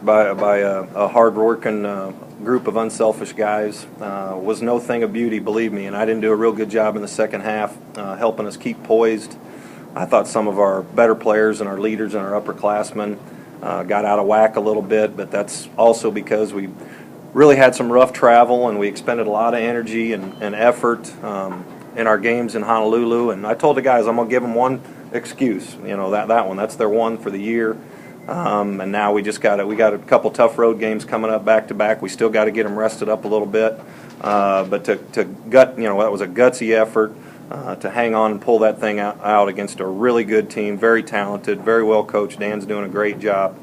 by a hard-working group of unselfish guys. Was no thing of beauty, believe me, and I didn't do a real good job in the second half helping us keep poised. I thought some of our better players and our leaders and our upperclassmen got out of whack a little bit, but that's also because we really had some rough travel and we expended a lot of energy and effort in our games in Honolulu. And I told the guys I'm going to give them one excuse, that one. That's their one for the year. And now we got a couple tough road games coming up back to back. We still got to get them rested up a little bit. But that was a gutsy effort to hang on and pull that thing out against a really good team, very talented, very well coached. Dan's doing a great job.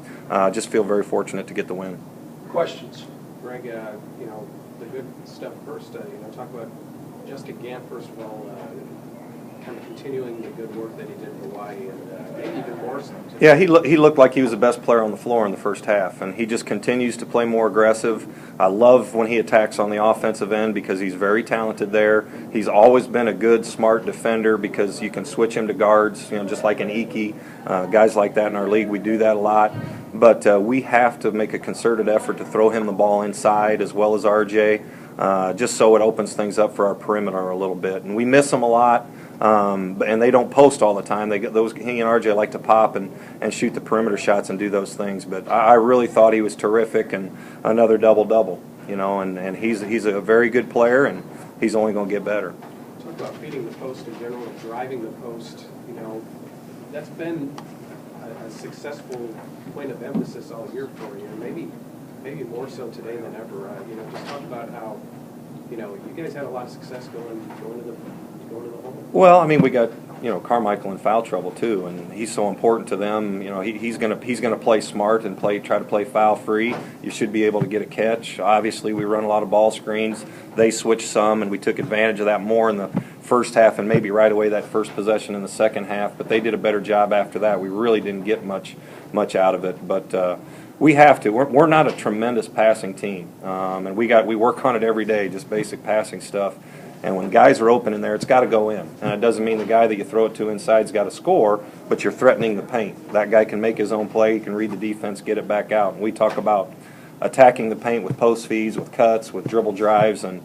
Just feel very fortunate to get the win. Questions? Greg, the good stuff first. Talk about Justin Gant, first of all, kind of continuing the good work that he did in Hawaii, and maybe even more so. Yeah, he looked like he was the best player on the floor in the first half, and he just continues to play more aggressive. I love when he attacks on the offensive end because he's very talented there. He's always been a good, smart defender because you can switch him to guards, just like an Iki. Guys like that in our league, we do that a lot. But we have to make a concerted effort to throw him the ball inside as well as RJ, just so it opens things up for our perimeter a little bit. And we miss them a lot. And they don't post all the time. He and RJ like to pop and shoot the perimeter shots and do those things. But I really thought he was terrific and another double-double, and he's a very good player and he's only going to get better. Talk about feeding the post in general and driving the post. That's been a successful point of emphasis all year for you. Maybe more so today than ever. Just talk about how you guys had a lot of success going to the hole. Well, we got Carmichael in foul trouble too, and he's so important to them. He's gonna play smart and try to play foul free. You should be able to get a catch. Obviously, we run a lot of ball screens. They switched some, and we took advantage of that more in the first half, and maybe right away that first possession in the second half. But they did a better job after that. We really didn't get much out of it, but. We have to. We're not a tremendous passing team, and we work on it every day, just basic passing stuff. And when guys are open in there, it's got to go in. And it doesn't mean the guy that you throw it to inside's got to score, but you're threatening the paint. That guy can make his own play. He can read the defense, get it back out. And we talk about attacking the paint with post feeds, with cuts, with dribble drives, and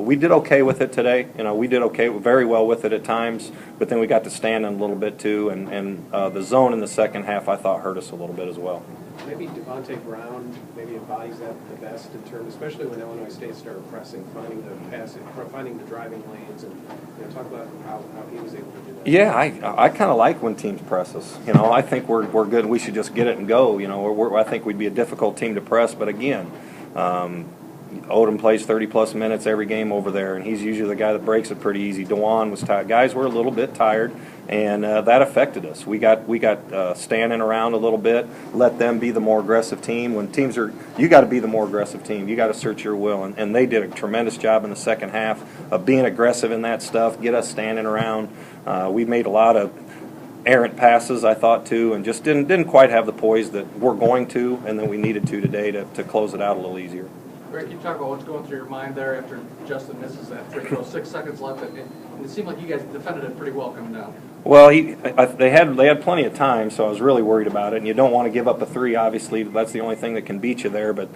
we did okay with it today. We did very well with it at times, but then we got to stand in a little bit too, and the zone in the second half I thought hurt us a little bit as well. Maybe Devontae Brown embodies that the best in terms, especially when Illinois State started pressing, finding the driving lanes, and talk about how he was able to do that. Yeah, I kind of like when teams press us. I think we're good. We should just get it and go. I think we'd be a difficult team to press, but again. Odom plays 30-plus minutes every game over there, and he's usually the guy that breaks it pretty easy. Dewan was tired. Guys were a little bit tired, and that affected us. We got standing around a little bit, let them be the more aggressive team. When teams are, you got to be the more aggressive team. You got to search your will, and they did a tremendous job in the second half of being aggressive in that stuff, get us standing around. We made a lot of errant passes, I thought, too, and just didn't quite have the poise that we're going to and that we needed to today to close it out a little easier. Greg, can you talk about what's going through your mind there after Justin misses that free throw, 6 seconds left, and it seemed like you guys defended it pretty well coming down. Well, they had plenty of time, so I was really worried about it. And you don't want to give up a three, obviously. That's the only thing that can beat you there. But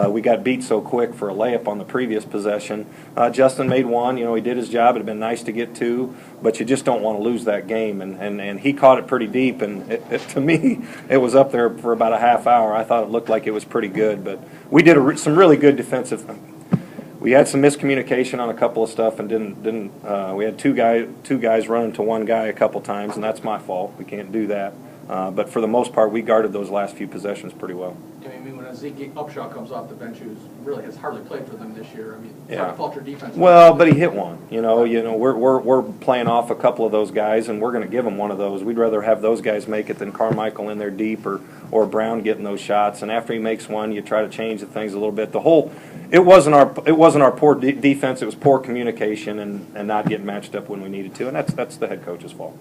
we got beat so quick for a layup on the previous possession. Justin made one. He did his job. It had been nice to get two, but you just don't want to lose that game. And he caught it pretty deep. And to me, it was up there for about a half hour. I thought it looked like it was pretty good. But we did some really good defensive. We had some miscommunication on a couple of stuff and didn't. We had two guys running to one guy a couple times, and that's my fault. We can't do that. But for the most part, we guarded those last few possessions pretty well. When Ezekiel Upshaw comes off the bench, who really has hardly played for them this year. Yeah. Hard to fault your defense. Well, but he hit one. We're playing off a couple of those guys, and we're going to give them one of those. We'd rather have those guys make it than Carmichael in there deep or Brown getting those shots. And after he makes one, you try to change the things a little bit. It wasn't our poor defense. It was poor communication and not getting matched up when we needed to, and that's the head coach's fault.